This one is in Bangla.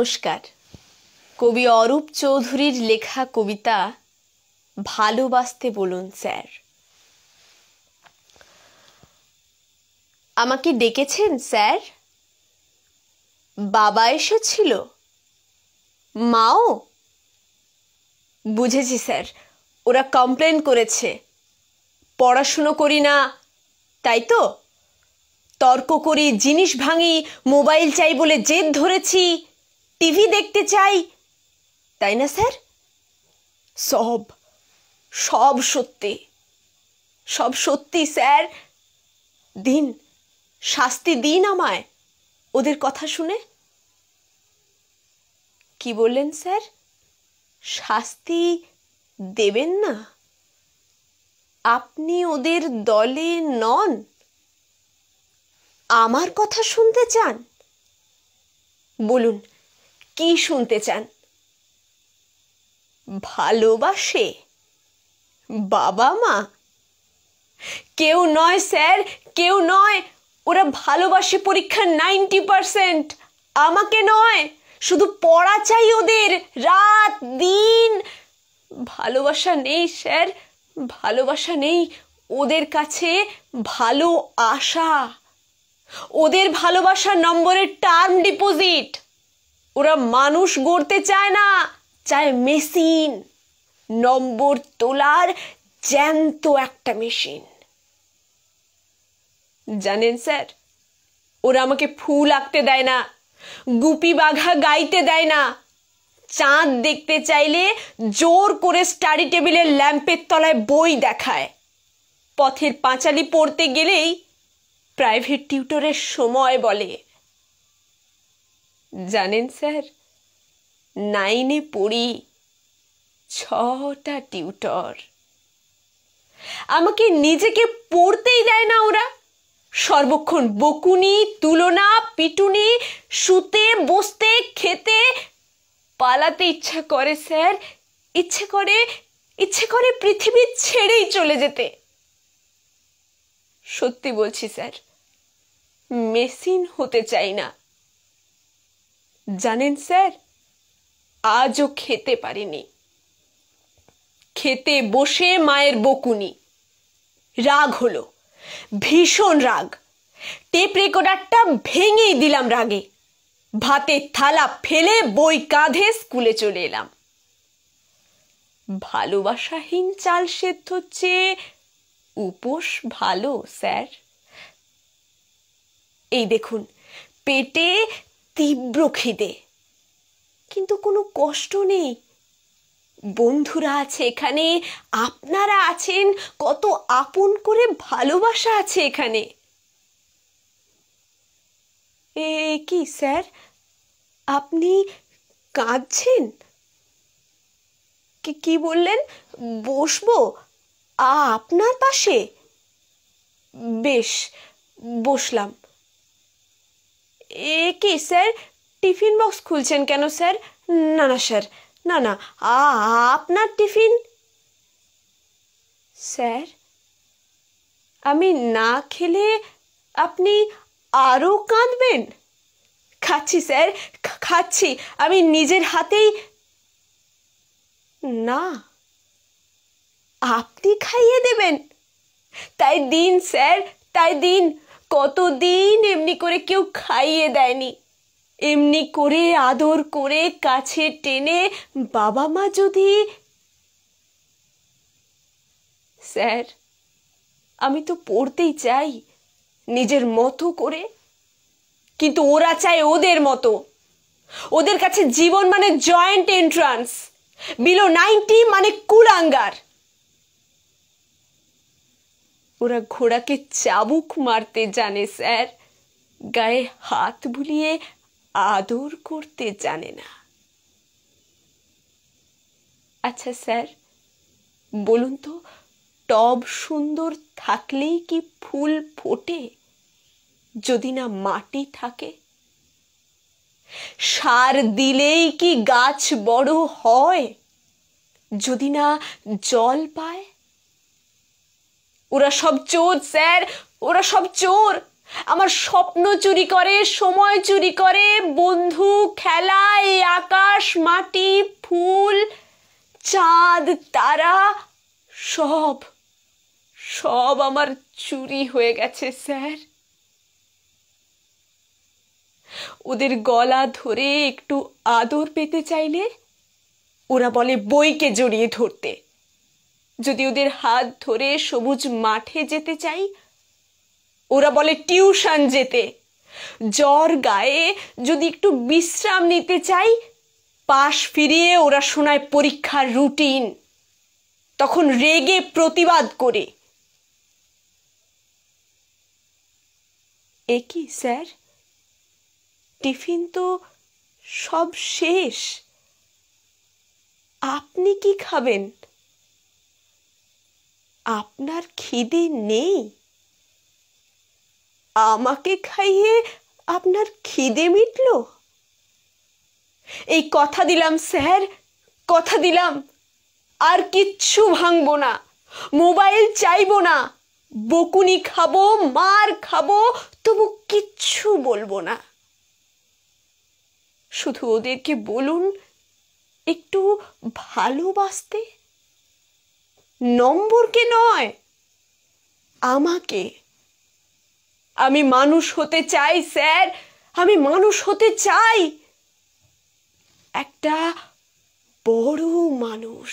নমস্কার। কবি অরূপ চৌধুরীর লেখা কবিতা ভালোবাসতে বলুন স্যার। আমাকে ডেকেছেন স্যার? বাবা এসেছিল, মাও? বুঝেছি স্যার, ওরা কমপ্লেন করেছে পড়াশুনো করি না, তাই তো? তর্ক করি, জিনিস ভাঙি, মোবাইল চাই বলে জেদ ধরেছি, টিভি দেখতে চাই, তাই না স্যার? সব সব সত্যি, সব সত্যি স্যার। দিন, শাস্তি দিন আমায় ওদের কথা শুনে। কি বললেন স্যার? শাস্তি দেবেন না? আপনি ওদের দলে নন? আমার কথা শুনতে চান? বলুন, কি শুনতে চান? ভালোবাসে বাবা মা? কেউ নয় স্যার, কেউ নয়। ওরা ভালোবাসে পরীক্ষার 90%, আমাকে নয়। শুধু পড়া চাই ওদের, রাত দিন। ভালোবাসা নেই স্যার, ভালোবাসা নেই ওদের কাছে। ভালো আশা, ওদের ভালোবাসার নম্বরের টার্ম ডিপোজিট। ওরা মানুষ গড়তে চায় না, চায় মেশিন, নম্বর তোলার জ্যান্ত একটা মেশিন। জানেন স্যার, ওরা আমাকে ফুল আঁকতে দেয় না, গুপি বাঘা গাইতে দেয় না। চাঁদ দেখতে চাইলে জোর করে স্টাডি টেবিলের ল্যাম্পের তলায় বই দেখায়। পথের পাঁচালি পড়তে গেলেই প্রাইভেট টিউটরের সময় বলে। জানেন স্যার, 9-এ পড়ি, 6টা টিউটর। আমাকে নিজেকে পড়তেই দেয় না ওরা। সর্বক্ষণ বকুনি, তুলনা, পিটুনি, শুতে বসতে খেতে। পালাতে ইচ্ছা করে স্যার, ইচ্ছে করে পৃথিবী ছেড়েই চলে যেতে। সত্যি বলছি স্যার, মেশিন হতে চাই না। জানেন স্যার, আজও খেতে পারিনি। খেতে বসে মায়ের বকুনি। রাগ হলো, ভীষণ রাগ। টেপ রেকর্ডারটা ভেঙেই দিলাম রাগে। ভাতের থালা ফেলে বই কাঁধে স্কুলে চলে এলাম। ভালোবাসাহীন চাল সেদ্ধ চেয়ে উপোস ভালো স্যার। এই দেখুন, পেটে তীব্র খিদে, কিন্তু কোনো কষ্ট নেই। বন্ধুরা আছে এখানে, আপনারা আছেন, কত আপন করে ভালোবাসা আছে এখানে। কি স্যার, আপনি কাঁদছেন? কি বললেন? বসবো আপনার পাশে? বেশ, বসলাম। কি স্যার, টিফিন বক্স খুলছেন কেন স্যার? না না স্যার, না না, আপনার টিফিন। স্যার, আমি না খেলে আপনি আরো কাঁদবেন? খাচ্ছি স্যার, খাচ্ছি, আমি নিজের হাতেই। না, আপনি খাইয়ে দেবেন? তাই দিন স্যার, তাই দিন। কতদিন এমনি করে কেউ খাইয়ে দেয়নি। এমনি করে আদর করে কাছে টেনে বাবা মা যদি। স্যার, আমি তো পড়তেই চাই নিজের মতো করে, কিন্তু ওরা চায় ওদের মতো। ওদের কাছে জীবন মানে জয়েন্ট এন্ট্রান্স, বিলো 90 মানে কুলাঙ্গার। ওরা ঘোড়াকে চাবুক মারতে জানে স্যার, গায়ে হাত বুলিয়ে আদর করতে জানে না। আচ্ছা স্যার, বলুন তো, টব সুন্দর থাকলেই কি ফুল ফোটে যদি না মাটি থাকে? সার দিলেই কি গাছ বড় হয় যদি না জল পায়? ওরা সব চোর স্যার, ওরা সব চোর। আমার স্বপ্ন চুরি করে, সময় চুরি করে, বন্ধু, খেলা, এই আকাশ, মাটি, ফুল, চাঁদ, তারা সব সব আমার চুরি হয়ে গেছে স্যার। ওদের গলা ধরে একটু আদর পেতে চাইলে ওরা বলে বইকে জড়িয়ে ধরতে। যদি ওদের হাত ধরে সবুজ মাঠে যেতে চাই ওরা বলে টিউশন যেতে। জ্বর গায়ে যদি একটু বিশ্রাম নিতে চাই পাশ ফিরিয়ে ওরা শোনায় পরীক্ষার রুটিন। তখন রেগে প্রতিবাদ করে, এ কি স্যার, টিফিন তো সব শেষ, আপনি কি খাবেন? আপনার খিদে নেই? আমাকে খাইয়ে আপনার খিদে মিটল? এই কথা দিলাম স্যার, কথা দিলাম, আর কিচ্ছু ভাঙবো না, মোবাইল চাইবো না, বকুনি খাবো, মার খাবো, তবু কিচ্ছু বলবো না। শুধু ওদেরকে বলুন একটু ভালোবাসতে, নম্বরকে নয়, আমাকে। আমি মানুষ হতে চাই স্যার, আমি মানুষ হতে চাই, একটা বড় মানুষ।